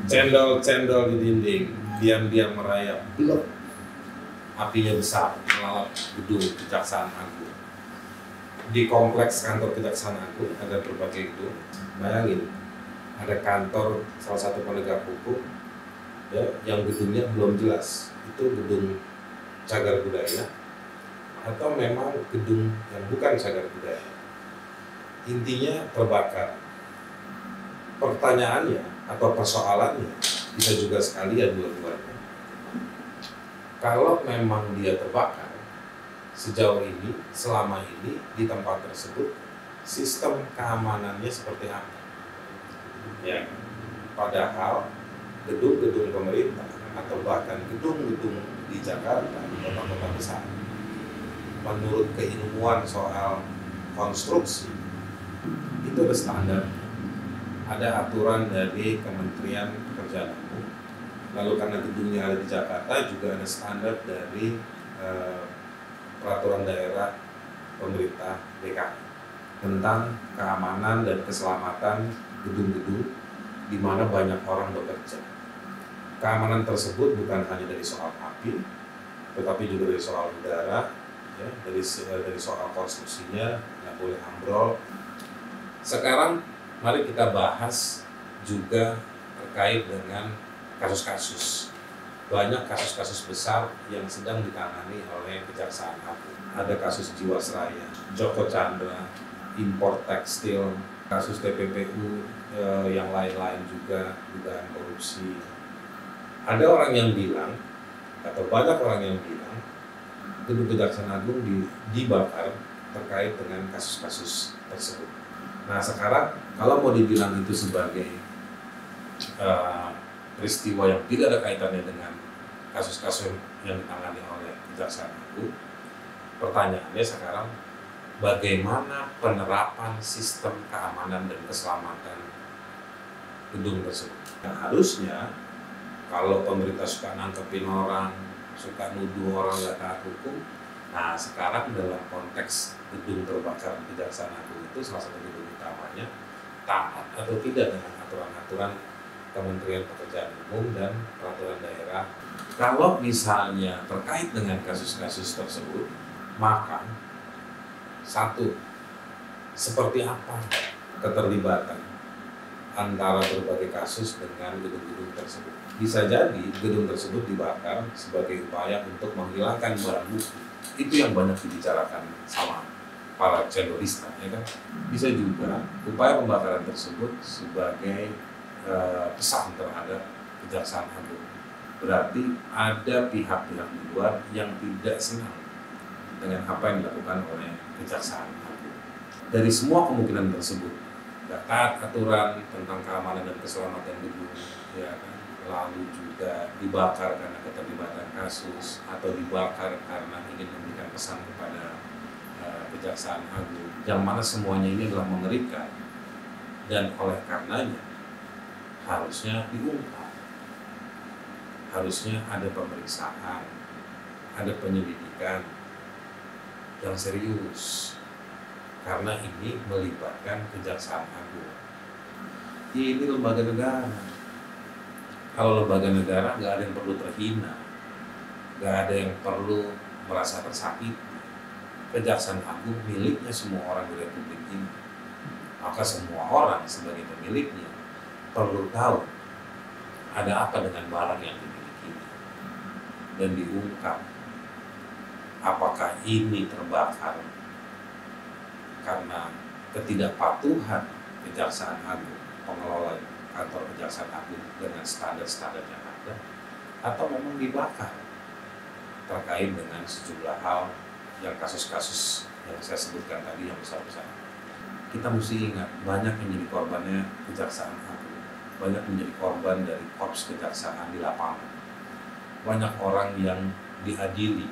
Cendol-cendol di dinding, diam-diam merayap, belum. Apinya besar, melalap gedung Kejaksaan Agung. Di kompleks kantor Kejaksaan Agung ada berbagai gedung. Bayangin, ada kantor salah satu penegak hukum, ya, yang gedungnya belum jelas. Itu gedung cagar budaya atau memang gedung yang bukan cagar budaya. Intinya terbakar. Pertanyaannya atau persoalannya bisa juga sekalian dua-duanya. Kalau memang dia terbakar, sejauh ini, selama ini di tempat tersebut, sistem keamanannya seperti apa? Ya, padahal gedung-gedung pemerintah atau bahkan gedung-gedung di Jakarta, di kota-kota besar, menurut keilmuan soal konstruksi, itu ada standar. Ada aturan dari Kementerian Pekerjaan Umum. Lalu karena gedungnya ada di Jakarta, juga ada standar dari peraturan daerah pemerintah DKI tentang keamanan dan keselamatan gedung-gedung di mana banyak orang bekerja. Keamanan tersebut bukan hanya dari soal api, tetapi juga dari soal udara, ya, dari soal konstruksinya, nggak boleh ambrol. Sekarang mari kita bahas juga terkait dengan kasus-kasus. Banyak kasus-kasus besar yang sedang ditangani oleh Kejaksaan Agung. Ada kasus Jiwasraya, Joko Chandra, impor tekstil, kasus TPPU, yang lain-lain juga, dugaan korupsi. Ada orang yang bilang, atau banyak orang yang bilang, gedung Kejaksaan Agung dibakar terkait dengan kasus-kasus tersebut. Nah sekarang kalau mau dibilang itu sebagai peristiwa yang tidak ada kaitannya dengan kasus-kasus yang ditangani oleh Kejaksaan Agung, pertanyaannya sekarang bagaimana penerapan sistem keamanan dan keselamatan gedung tersebut. Nah, harusnya kalau pemerintah suka nangkepin orang, suka nuduh orang nggak taat hukum, nah sekarang dalam konteks gedung terbakar di Kejaksaan Agung itu salah satu gedung utamanya taat atau tidak dengan aturan-aturan Kementerian Pekerjaan Umum dan peraturan daerah. Kalau misalnya terkait dengan kasus-kasus tersebut, maka satu, seperti apa keterlibatan antara berbagai kasus dengan gedung-gedung tersebut. Bisa jadi gedung tersebut dibakar sebagai upaya untuk menghilangkan barang bukti. Itu yang banyak dibicarakan sama para cendolista, ya kan? Bisa juga upaya pembakaran tersebut sebagai pesan terhadap Kejaksaan Agung. Berarti ada pihak-pihak di luar yang tidak senang dengan apa yang dilakukan oleh Kejaksaan Agung. Dari semua kemungkinan tersebut, nggak taat aturan tentang keamanan dan keselamatan gedung, ya kan? Lalu juga dibakar karena keterlibatan kasus, atau dibakar karena ingin memberikan pesan kepada Kejaksaan Agung, yang mana semuanya ini adalah mengerikan, dan oleh karenanya harusnya diungkap, harusnya ada pemeriksaan, ada penyelidikan yang serius, karena ini melibatkan Kejaksaan Agung. Ini lembaga negara. Kalau lembaga negara nggak ada yang perlu terhina, nggak ada yang perlu merasa tersakiti. Kejaksaan Agung miliknya semua orang di Republik ini. Maka semua orang sebagai pemiliknya perlu tahu ada apa dengan barang yang dimilikinya dan diungkap apakah ini terbakar karena ketidakpatuhan Kejaksaan Agung, pengelola kantor Kejaksaan Agung dengan standar-standar yang ada, atau memang dibakar terkait dengan sejumlah hal yang kasus-kasus yang saya sebutkan tadi yang besar-besar. Kita mesti ingat, banyak yang menjadi korbannya Kejaksaan Agung, banyak menjadi korban dari korps kejaksaan di lapangan. Banyak orang yang diadili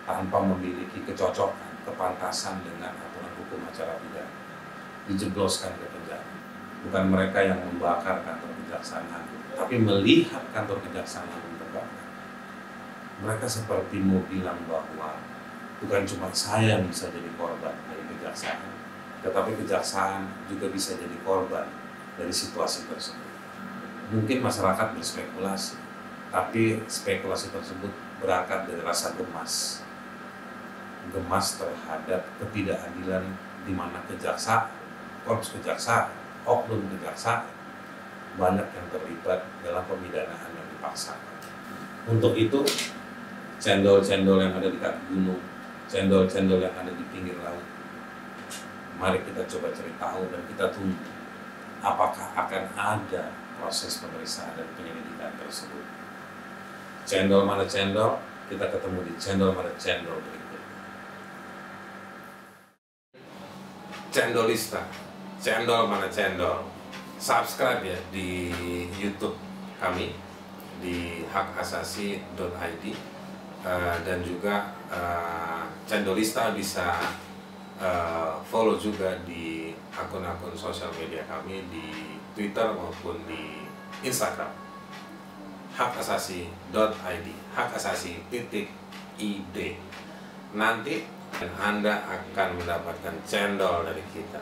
tanpa memiliki kecocokan, kepantasan dengan aturan hukum acara pidana, dijebloskan ke penjara. Bukan mereka yang membakar kantor Kejaksaan Agung, tapi melihat kantor Kejaksaan Agung terbakar, mereka seperti mau bilang bahwa bukan cuma saya yang bisa jadi korban dari kejaksaan, tetapi kejaksaan juga bisa jadi korban dari situasi tersebut. Mungkin masyarakat berspekulasi, tapi spekulasi tersebut berangkat dari rasa gemas terhadap ketidakadilan di mana kejaksaan, korps kejaksaan, oknum kejaksaan banyak yang terlibat dalam pemidanaan yang dipaksakan. Untuk itu, cendol-cendol yang ada di kaki gunung, cendol-cendol yang ada di pinggir laut, mari kita coba cari tahu dan kita tunggu apakah akan ada proses pemeriksaan dan penyelidikan tersebut. Cendol mana cendol, kita ketemu di cendol mana cendol berikut. Cendolista, cendol mana cendol. Subscribe ya di YouTube kami di hakasasi.id, dan juga Cendolista bisa follow juga di akun-akun sosial media kami di Twitter maupun di Instagram. hakasasi.id, hakasasi.id. Nanti Anda akan mendapatkan cendol dari kita.